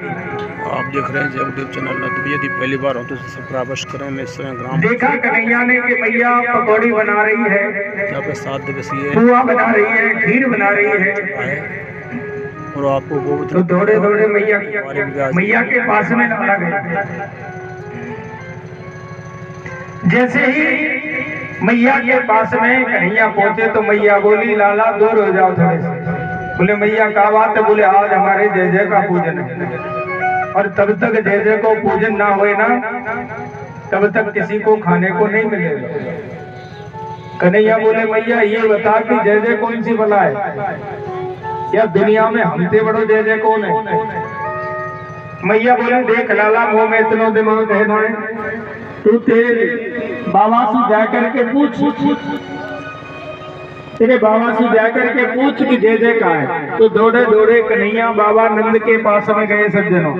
आप देख रहे हैं जगदेव चैनल। तो यदि पहली बार हो तो सब्सक्राइब करें। निश्चय ग्राम देखा कन्हैया ने कि मैया पकौड़ी बना रही है, यहाँ पे 7 दिवसीय पुआ बना रही है, खीर बना रही है। और आपको वो तो दौड़े दौड़े मैया के पास में डाला गया। जैसे ही मैया के पास में कन्हैया पहुंचे तो मैया बोली, लाला दूर हो जाओ थोड़े से। बोले मैया क्या बात है? बोले आज हमारे जय जय का पूजन है, और तब तक जय जय को पूजन ना होए ना तब तक किसी को खाने को नहीं मिलेगा। कन्हैया बोले मैया ये बता कि जय जय कौन सी बला है, या दुनिया में हमसे बड़ो जय जय कौन है? मैया बोले देख लाला, मुंह में इतना दिमाग है ना, तू तेरे बाबा से जाकर के पूछ, तेरे बाबा से जाकर के पूछ कि जय जय का है। तो दौड़े दौड़े कन्हैया बाबा नंद के पास में गए सज्जनों,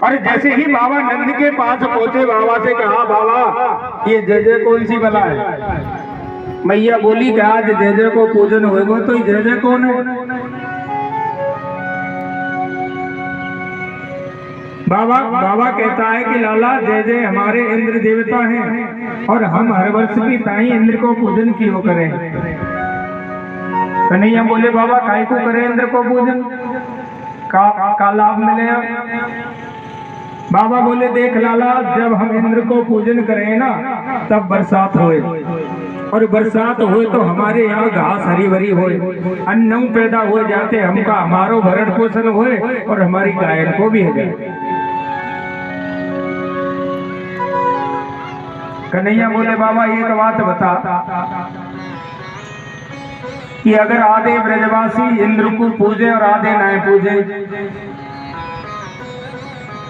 और जैसे ही बाबा नंद के पास पहुंचे बाबा से कहा, बाबा ये जय जय कौन सी बला है? मैया बोली कि आज जय जय को पूजन होगा, तो जय जय कौन है? बाबा कहता है कि लाला जय जय हमारे इंद्र देवता हैं, और हम हर वर्ष की ताई इंद्र को पूजन क्यों करें? कन्हैया बोले बाबा काय को करें इंद्र को पूजन, का लाभ मिलेगा? बाबा बोले देख लाला, जब हम इंद्र को पूजन करें ना तब बरसात होए, और बरसात होए तो हमारे यहाँ घास हरी भरी होए, अन्न पैदा हो जाते, हमका हमारो भरण पोषण होए और हमारी गाय को भी हो जाए। कन्हैया बोले बाबा एक बात बता कि अगर आधे ब्रजवासी इंद्र को पूजे और आधे न पूजे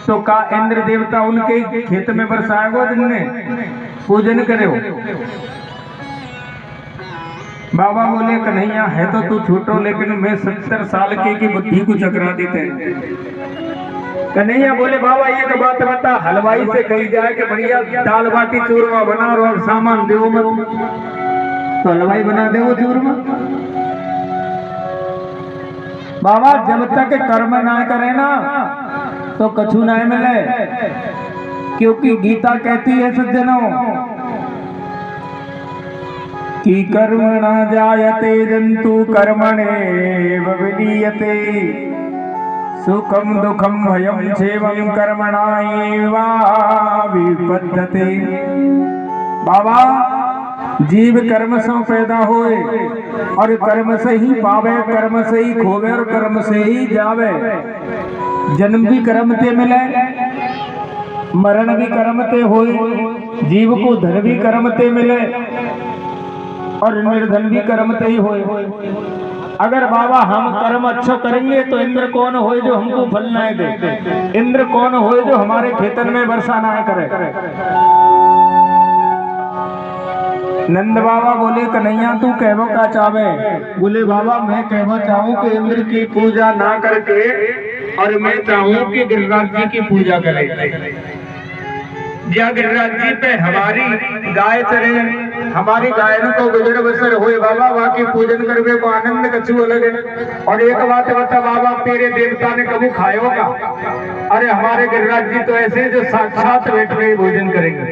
तो का इंद्र देवता उनके खेत में बरसाएगा जिनने पूजन करे हो? बाबा बोले कन्हैया है तो तू छोटो, लेकिन मैं 70 साल की बुद्धि को चकरा देते हैं। कन्हैया बोले बाबा एक बात बता, हलवाई से कही जाए कि बढ़िया दाल बाटी चूरमा बना और सामान दे मत, तो हलवाई बना दे वो चूरमा। बाबा जब तक कर्म ना करे ना तो कछु ना मिले, क्योंकि गीता कहती है सज्जनों कि कर्म ना जायते जंतु कर्मणेव विलीयते, सुखम दुखम भयम छेवम कर्मणाएवा विपद्यते। बाबा जीव कर्म से पैदा होए और कर्म से ही पावे, कर्म से ही खोवे और कर्म से ही जावे। जन्म भी कर्म ते मिले, मरण भी कर्म ते होए, जीव को धन भी कर्म ते मिले और निर्धन भी कर्म ते ही होए। अगर बाबा हम कर्म अच्छा करेंगे तो इंद्र कौन होए जो हमको फल ना दे? इंद्र कौन होए जो हमारे खेतन में वर्षा ना करे? नंद बाबा बोले कन्हैया तू कहवो का चाहे? बोले बाबा मैं कहना चाहूँ कि इंद्र की पूजा ना करके और मैं चाहूँ कि गिरिराज जी की पूजा करें। या गिरिराज जी पे हमारी गाय चले, हमारी गायन को गुजर बसर हुए बाबा, वहाँ की पूजन करवे को आनंद कछु अलग है। और एक बात बता बाबा, तेरे देवता ने कभी खायो का? अरे हमारे गिरिराज जी तो ऐसे जो साक्षात बैठ के भोजन करेंगे।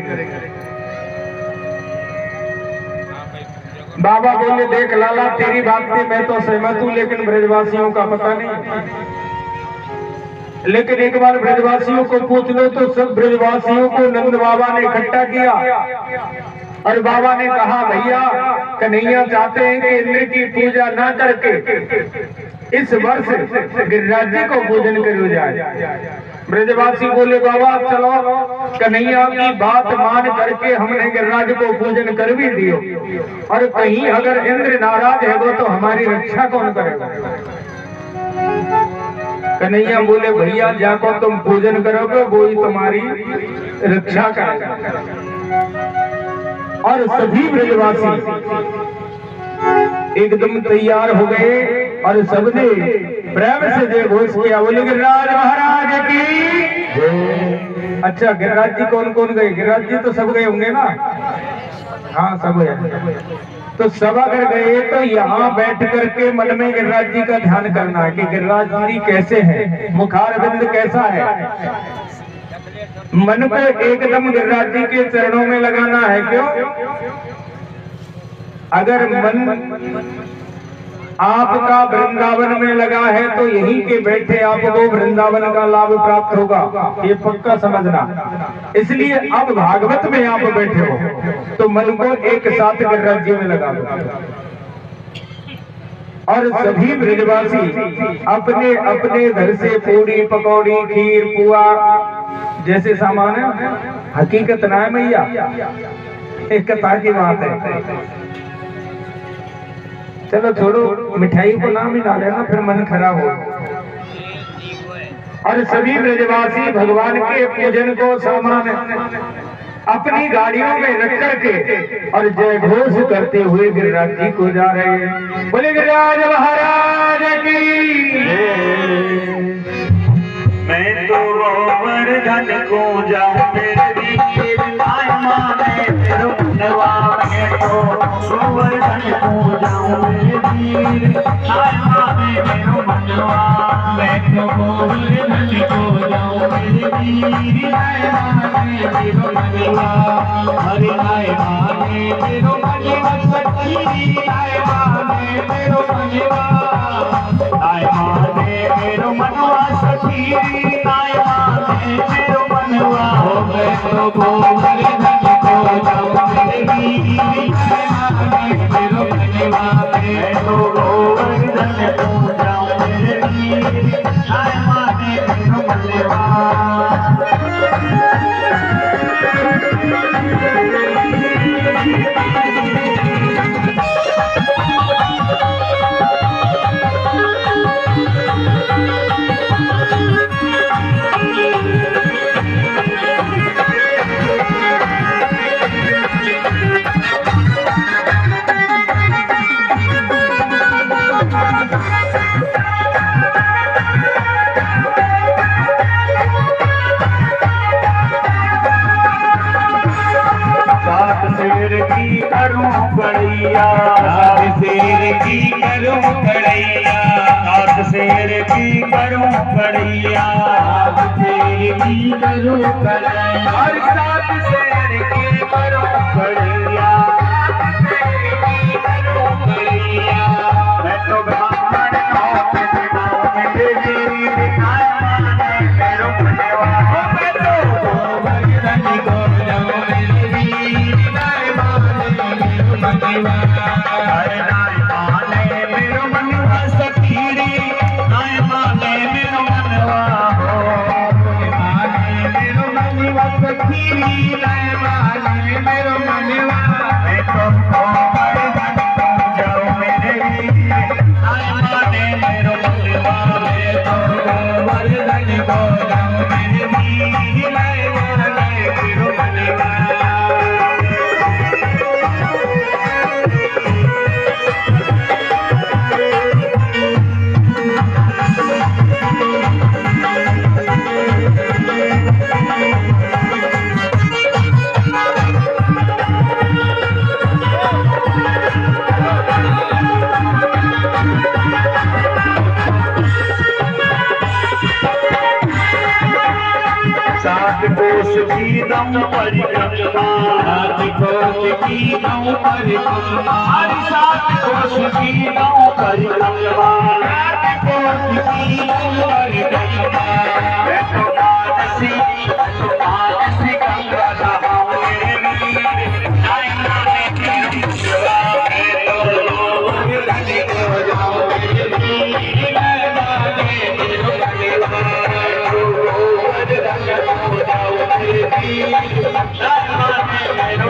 बाबा बोले देख लाला तेरी बात से मैं तो सहमत हूँ, लेकिन ब्रजवासियों का पता नहीं। लेकिन एक बार ब्रजवासियों को पूछ लो तो सब ब्रजवासियों को नंद बाबा ने इकट्ठा किया और बाबा ने कहा भैया कन्हैया चाहते हैं कि इंद्र की पूजा ना करके इस वर्ष गिरिराज जी को पूजन करो जाए। ब्रजवासी बोले बाबा चलो कन्हैया की बात मान करके हमने गिरिराज को पूजन कर भी दियो, और कहीं अगर इंद्र नाराज है वो तो हमारी रक्षा कौन करेगा? कन्हैया बोले भैया जाको तुम पूजन करोगे वो ही तुम्हारी रक्षा करेगा। और सभी ब्रजवासी एकदम तैयार हो गए और सबने प्रेम से जय घोष किया, बोले गिरिराज महाराज की। अच्छा गिरिराज जी कौन कौन गए? गिरिराज जी तो सब गए होंगे ना? हाँ सब गए। तो सब अगर गए तो यहाँ बैठ करके मन में गिरिराज जी का ध्यान करना है कि गिरिराज जी कैसे हैं, मुखार बिंद कैसा है। मन को एकदम गिरिराज जी के चरणों में लगाना है। क्यों? अगर मन आपका वृंदावन में लगा है तो यहीं के बैठे आपको वृंदावन का लाभ प्राप्त होगा, ये पक्का समझना। इसलिए अब भागवत में आप बैठे हो तो मन को एक साथ गिरिराज जी में लगा दो। और सभी ब्रजवासी अपने अपने घर से पूरी पकौड़ी खीर पुआ जैसे सामान है, हकीकत ना है मैया, एक कथा की बात है। चलो छोड़ो, मिठाई को नाम ही ना लेना, फिर मन खराब हो। और सभी ब्रजवासी भगवान के पूजन को सामान अपनी गाड़ियों में रख करके और जय घोष करते हुए गिरिराज जी को जा रहे हैं। बोले गिरिराज महाराज की। मैं तो गोवर्धन को जाऊं मेरे वीर नाय माने तेरो मनवा। मैं तो गोवर्धन को जाऊं मेरे वीर नाय माने तेरो मनवा। मैं तो गोवर्धन को जाऊं मेरे वीर नाय माने तेरो मनवा। हरि नाय माने तेरो मनवा सखी नाय माने तेरो मनवा। नाय माने तेरो मनवा सखी नाय माने तेरो मनवा। मैं तो गोवर्धन को जाऊं मेरे वीर नाय माने तेरो मनवा। मैं तो गोवर्धन को जाऊं मेरे वीर नाय माने तेरो मनवा। की करूं बढ़िया, सात शेर की करूं बढ़िया। सात शेर की करूं बढ़िया, सात शेर की करूं बढ़िया। और सात शेर की करूं बढ़िया, सात शेर की करूं बढ़िया। मैं तो ब्राह्मण हूं मेरे वीर नाय माने तेरो मनवा। मैं तो गोवर्धन को जाऊं मेरे वीर नाय माने तेरो मनवा। हरि नाय माने मेरो मनवा सखी नाय माने मेरो मनवा। माने मेरो मनवा सखी नाय माने मेरो मनवा। मैं तो गोवर्धन को जाऊं मेरे वीर नाय माने मेरो मनवा। मैं तो गोवर्धन को जाऊं मेरे वीर नाय माने मेरो मनवा। सात कोस की दम परिक्रमा, सात कोस की दम परिक्रमा। हरि सात कोस की दम परिक्रमा, सात कोस की दम परिक्रमा। मैं तो मानसी गंगा नहाऊं मेरे वीर नाय माने तेरो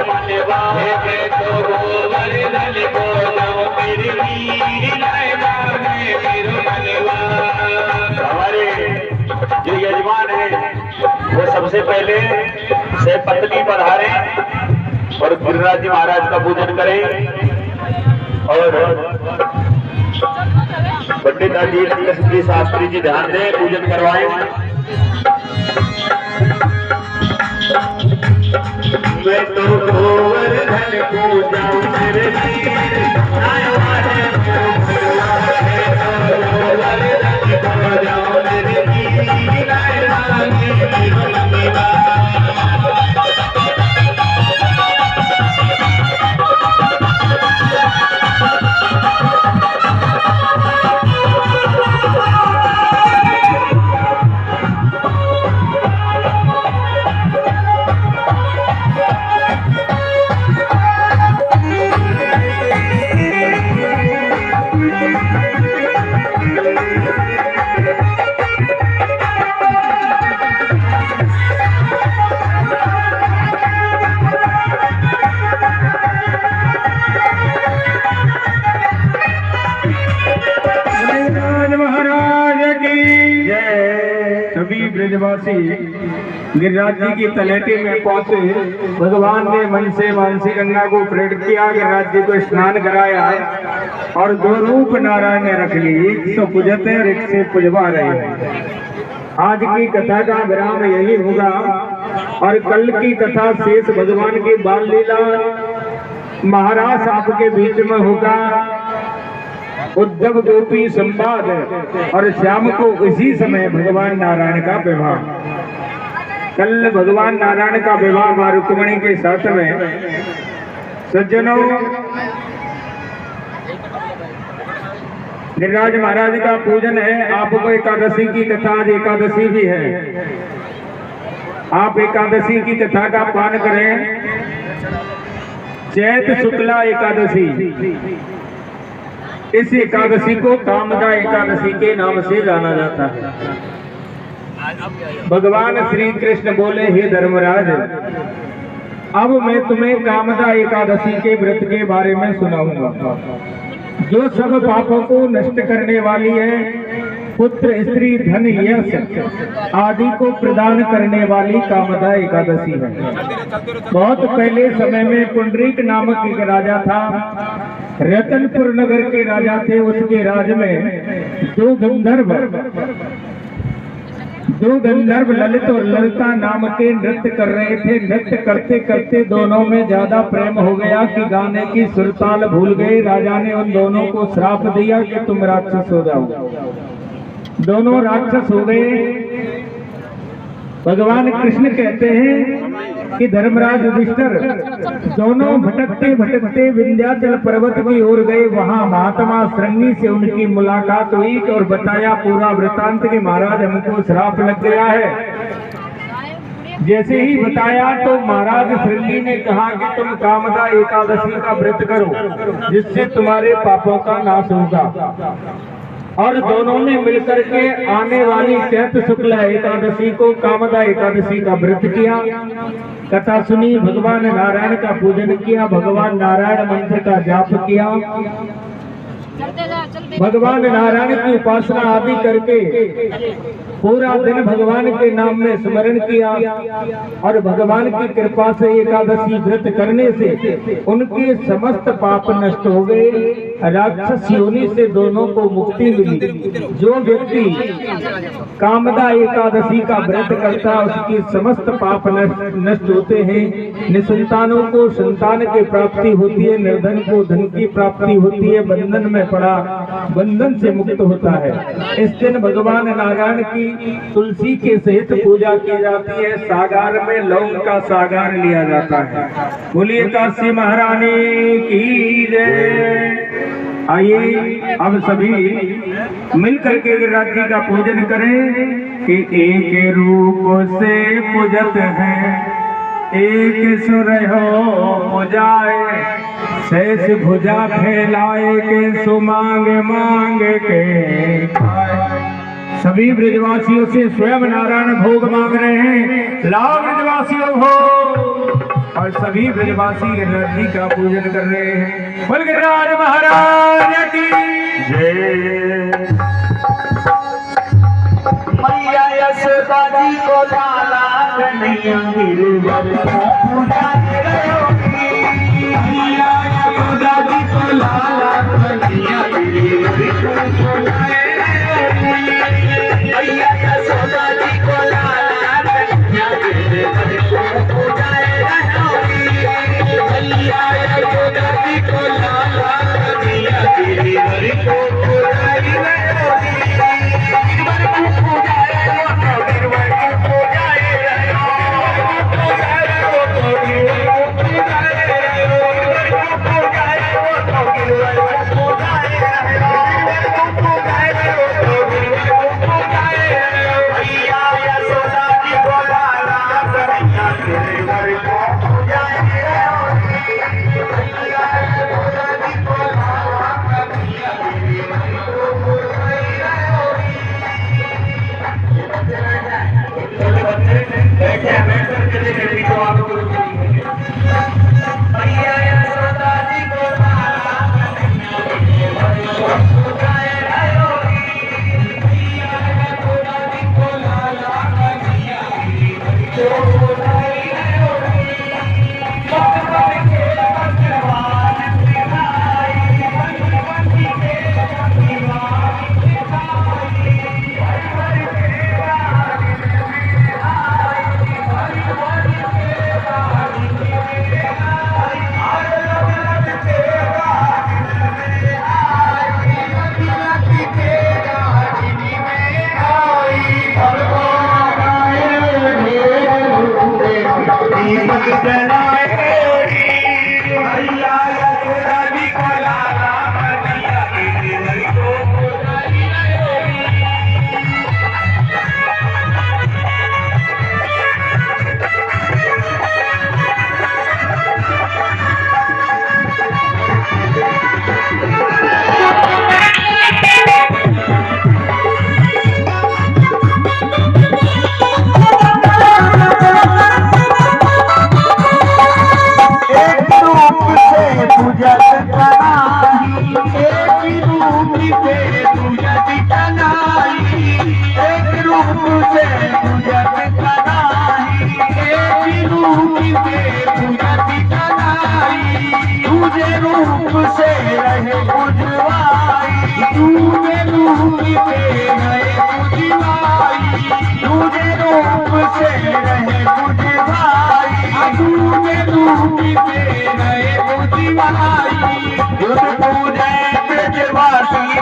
मनवा। मैं तो गोवर्धन को जाऊं मेरे वीर नाय माने तेरो मनवा। हमारे जो यजमान है वो सबसे पहले से पत्नी पधारे और गिरिराज जी महाराज का पूजन करें और पंडित अजीत शास्त्री जी ध्यान दें, पूजन करवाएं। मैं तो गोवर्धन को जाऊं मेरे वीर आए वाले गोवर्धन को जाऊं मेरे वीर आए वाले ब्रजवासी गिरिराज जी की तलहटी में पहुंचे। भगवान ने मन से मानसी गंगा को प्रकट किया, गिरिराज जी को स्नान कराया और दो रूप नारायण ने रख ली, एक से पूजते और एक से पुजवा रहे हैं। आज की कथा का विराम यही होगा और कल की कथा शेष भगवान की बाल लीला महाराज आपके बीच में होगा। उद्धव गोपी संवाद और शाम को इसी समय भगवान नारायण का विवाह। कल भगवान नारायण का विवाह मां रुक्मिणी के साथ में। सज्जनों, गिरिराज महाराज का पूजन है। आपको एकादशी की कथा, आज एकादशी भी है, आप एकादशी की कथा का पान करें। चैत शुक्ला एकादशी, इस एकादशी को कामदा एकादशी के नाम से जाना जाता है। भगवान श्री कृष्ण बोले, हे धर्मराज, अब मैं तुम्हें कामदा एकादशी के व्रत के बारे में सुनाऊंगा, जो सब पापों को नष्ट करने वाली है, पुत्र स्त्री धन यश आदि को प्रदान करने वाली कामदा एकादशी है। बहुत पहले समय में पुंडरीक नामक एक राजा था। रतनपुर नगर के राजा थे। उसके राज में दो गंधर्व ललित और ललिता नाम के नृत्य कर रहे थे। नृत्य करते करते दोनों में ज्यादा प्रेम हो गया कि गाने की सुरताल भूल गए। राजा ने उन दोनों को श्राप दिया कि तुम राक्षस हो जाओ। दोनों राक्षस हो गए। भगवान कृष्ण कहते हैं कि धर्मराज युधिष्ठिर दोनों भटकते भटकते विंध्याचल पर्वत की ओर गए। वहां महात्मा श्रृंगी से उनकी मुलाकात हुई और बताया पूरा वृतांत कि महाराज हमको श्राप लग गया है। जैसे ही बताया तो महाराज श्रृंगी ने कहा कि तुम कामदा एकादशी का व्रत करो, जिससे तुम्हारे पापों का नाश होगा। और दोनों ने मिलकर के आने वाली चैत शुक्ला एकादशी को कामदा एकादशी का व्रत किया। कथा सुनी, भगवान नारायण का पूजन किया, भगवान नारायण मंत्र का जाप किया, भगवान नारायण की उपासना आदि करके पूरा दिन भगवान के नाम में स्मरण किया। और भगवान की कृपा से एकादशी व्रत करने से उनके समस्त पाप नष्ट हो गए। राक्षस योनि से दोनों को मुक्ति मिली। जो व्यक्ति कामदा एकादशी का व्रत करता है उसकी समस्त पाप नष्ट होते हैं। निसंतानों को संतान की प्राप्ति होती है, निर्धन को धन की प्राप्ति होती है, बंधन में पड़ा बंधन से मुक्त होता है। इस दिन भगवान नारायण की तुलसी के सहित पूजा की जाती है। सागार में लौंग का सागार लिया जाता है। बोलिए काशी महारानी की जय। आइए अब सभी मिलकर के गिरिराज जी का पूजन करें कि एक रूप से पूजत है, एक सुर हो पुजाए, शेष भुजा फैलाए के सुमांग मांग के खाए। सभी ब्रजवासियों से स्वयं नारायण भोग मांग रहे हैं। लाओ ब्रजवासियों भोग। और सभी ब्रजवासी गिरिराज जी का पूजन कर रहे हैं। बोल गिरिराज महाराज की जय। मैया यशोदा जी को लाला कन्हैया गिरधर को पुजारी रहोगी। मैया यशोदा जी को लाला कन्हैया गिरधर को पुजारी रहोगी। मैया यशोदा जी को लाला कन्हैया गिरधर को पुजारी रहोगी। दीपक जलाए मैया यशोदा जी को लाला मैया के घर को पुजारी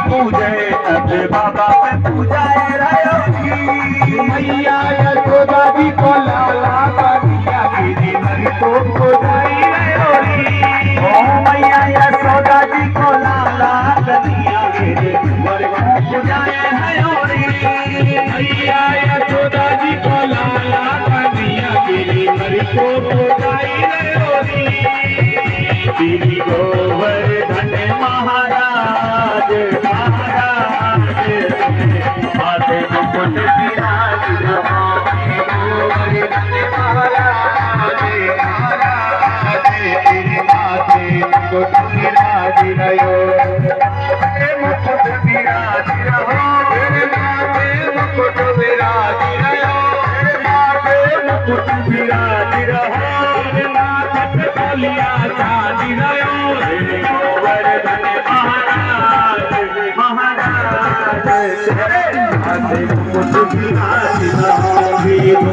पूजे बाबा पूजाए मैया यशोदा जी को लाला मैया के घर को पुजाई ओ मैया यशोदा जी को लाला मैया के घर को पुजाए मैया यशोदा जी को लाला मैया के घर को पुजाई श्री गोवर्धन महाराज माते मुकुट विराज गोवर्धन महाराज तेरे माथे मुकुट विराज मुकुट विराज तेरे माथे मुकुट विराज माथे मुकुट विराज लिया शादी गोवर्धन महाराज महाराज तेरे मुकुट विराज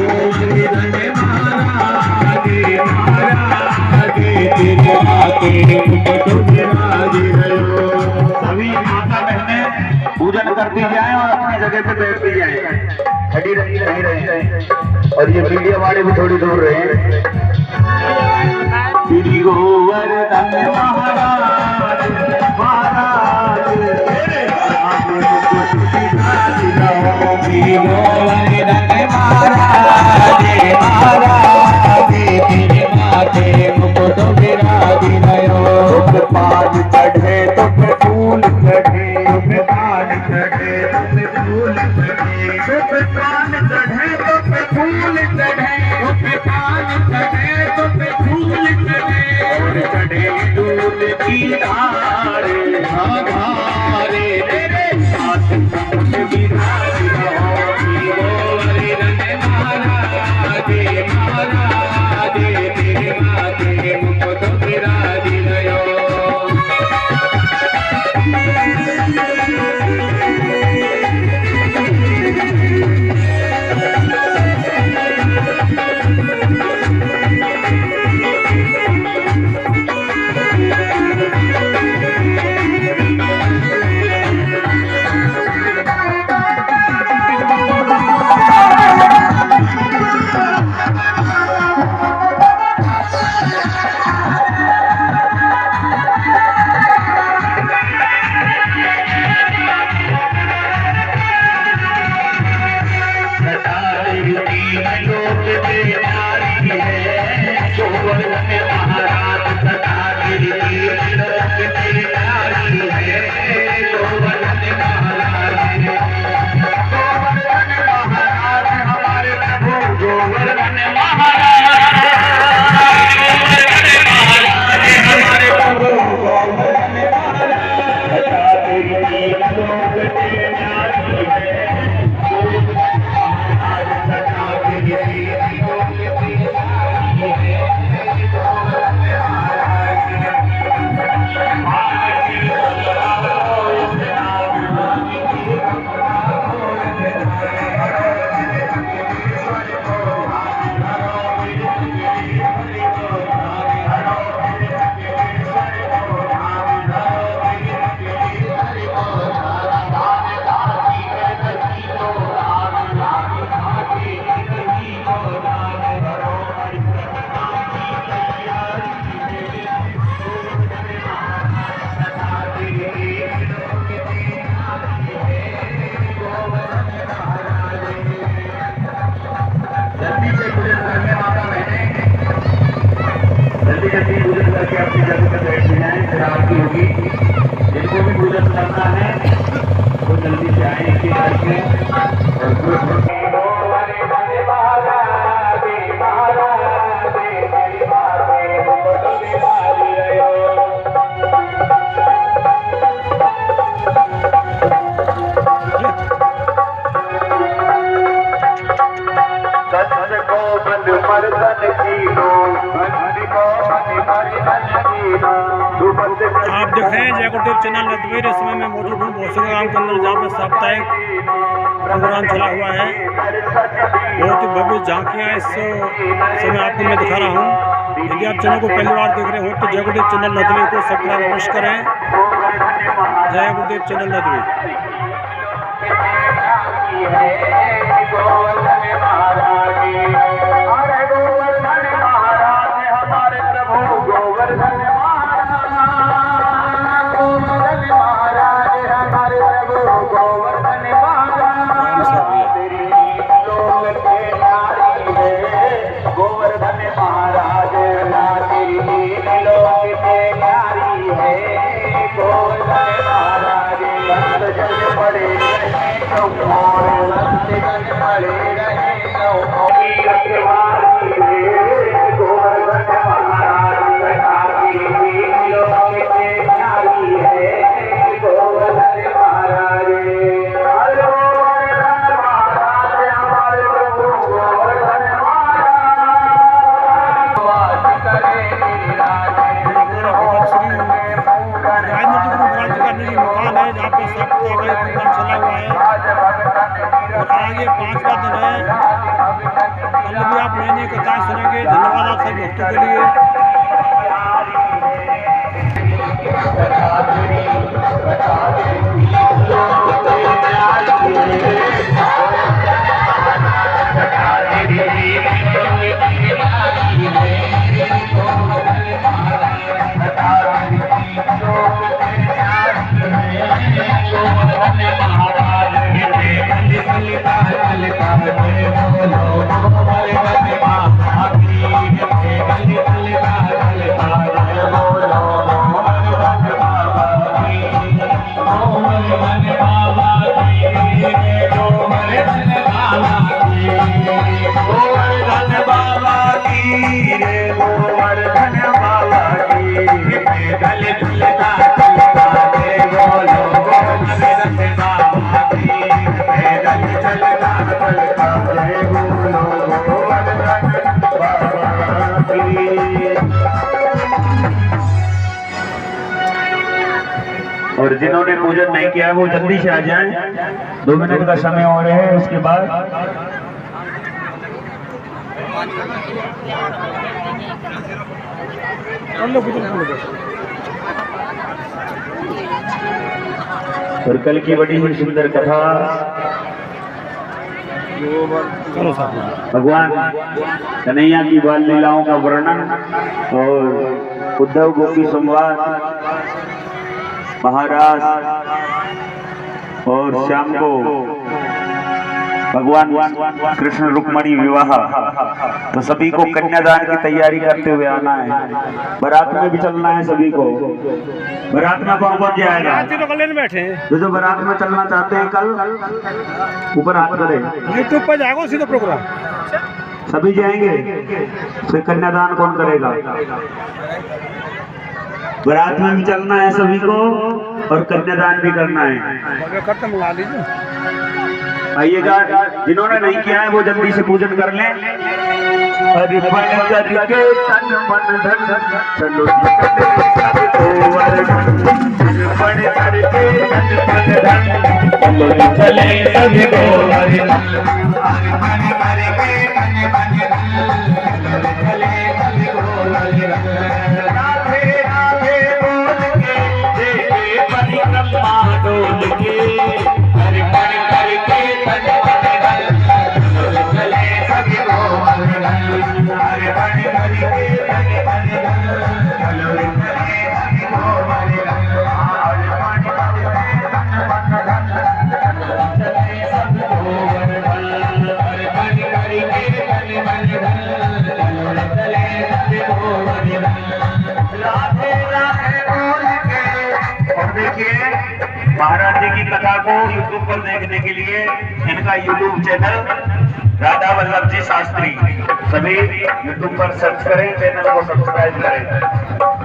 गोवर्धन महाराज महाराज तेरे माथे मुकुट विराज सभी माता बहनें पूजन करती जाए और अपनी जगह पे बैठती जाए, खड़ी नहीं रहे और ये मीडिया वाले भी थोड़ी दूर रहे। श्री गोवर्धन महाराज महाराज तेरे मुकुट विराज श्री गोवर्धन महाराज महाराज तेरे माथे मुकुट विराज पान चढ़े तुम फूल चढ़े तुम पान चढ़े तुम फूल चढ़े तुम पान चढ़े तुम फूल चढ़े तुम पान चढ़े तुम फूल चढ़े और चढ़े दूध की धारे धारे तेरे साथ मुकुट विराज गोवर्धन महाराज महाराज तेरे माथे मुकुट विराज गोवर्धन कीनो बंदी को गोवर्धन कीनो आप देख रहे हैं जय गुरुदेव चैनल नदवेर। इस समय मैं मौजूद हूँ भोसड़ी गाँव के अंदर, जहाँ पर साप्ताहिक प्रोग्राम चला हुआ है। बहुत ही भव्य झांकियाँ इस समय आपको मैं दिखा रहा हूँ। यदि आप चैनल को पहली बार देख रहे हो तो जय गुरुदेव चैनल नदवेर को सब्सक्राइब अवश्य करें। जय गुरुदेव चैनल नदवेर। आगे 5वां दिन है। कल भी आप नई नई कथाएं सुनेंगे। धन्यवाद आप सभी भक्तों के लिए। और जिन्होंने पूजन नहीं किया है वो जल्दी से आ जाएं। 2 मिनट का समय और है। उसके बाद और कल की बड़ी ही सुंदर कथा भगवान कन्हैया की बाल लीलाओं का वर्णन और उद्धव गोपी संवाद, महाराज और शाम को भगवान कृष्ण रुक्मणी विवाह। तो सभी को कन्यादान की तैयारी करते हुए आना है। बारात में भी चलना है सभी को। बारात में कौन कौन जाएगा? बैठे जो बारात में चलना चाहते हैं कल ऊपर हाथ करें। यूट्यूब पर जाएगा सीधा प्रोग्राम। सभी जाएंगे। फिर कन्यादान कौन करेगा? बारात में भी चलना है सभी को और कन्यादान भी करना है। मंगा लीजिए। आइएगा। जिन्होंने नहीं किया है वो जल्दी से पूजन कर लें। हरि बन करके तन मन धन चलो बन करके तन मन धन चलो चले सभी को हरि बन करके तन मन धन चले सभी को हरि राधे राधे बोल के देखे परिक्रमा डोल के हरि बन करके तन मन धन चले सभी को हरि बन करके तन मन धन चलो चले सभी को हरि बन महाराज जी की कथा को यूट्यूब पर देखने के लिए इनका यूट्यूब चैनल राधा वल्लभ जी शास्त्री सभी यूट्यूब पर सर्च करें, चैनल को सब्सक्राइब करें।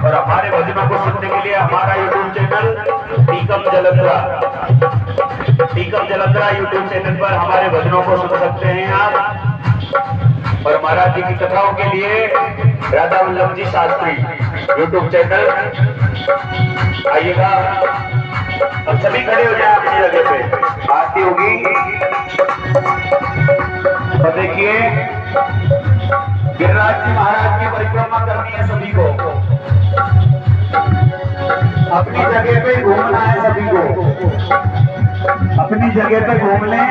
और हमारे भजनों को सुनने के लिए हमारा YouTube channel Tikam Jalandhara YouTube channel पर हमारे भजनों को सुन सकते हैं आप। और महाराज जी की कथाओं के लिए राधा वल्लभ जी शास्त्री यूट्यूब चैनल, आइएगा। अब सभी खड़े हो जाए अपनी जगह पे, आरती होगी। और देखिए गिरिराज जी महाराज की परिक्रमा करनी है सभी को, अपनी जगह पे घूमना है सभी को, अपनी जगह पे घूम लें,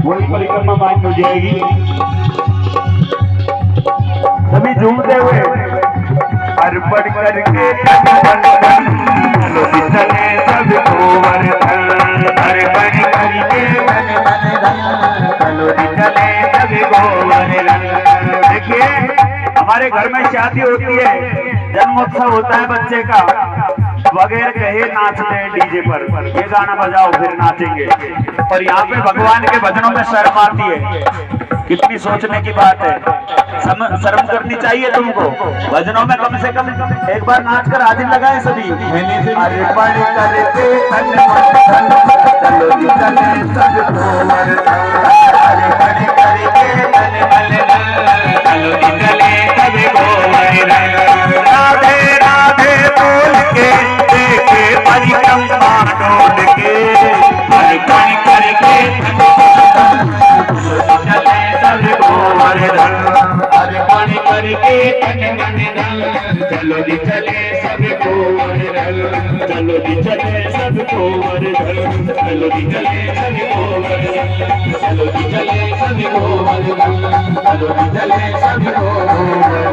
वही परिक्रमा बात हो जाएगी। सभी झूमते हुए अर्पण करके चले सबको वर्धन, अर्पण करके चले सबको वर्धन। देखिए हमारे घर में शादी होती है, जन्मोत्सव होता है बच्चे का, बगैर कहे नाचते हैं डीजे पर, ये गाना बजाओ फिर नाचेंगे। और यहाँ पे भगवान के भजनों में शर्म आती है, कितनी सोचने की बात है, शर्म करनी चाहिए तुमको। भजनों में कम से कम एक बार नाच कर हाजिर लगाए सभी। अर्पण करके तन मन धन, चलो जी चले सबको वर्धन, अर्पण करके तन मन धन, चलो जी चले सबको वर्धन। राधे राधे बोल के देखे परिक्रमा डोल के, अर्पण करके चले सबको वर्धन, अर्पण करके तन मन धन, चलो जी चले सबको वर्धन, चलो जी चले सबको वर्धन, चलो जी चले सबको वर्धन, चलो जी चले सबको वर्धन, चलो जी चले सबको वर्धन।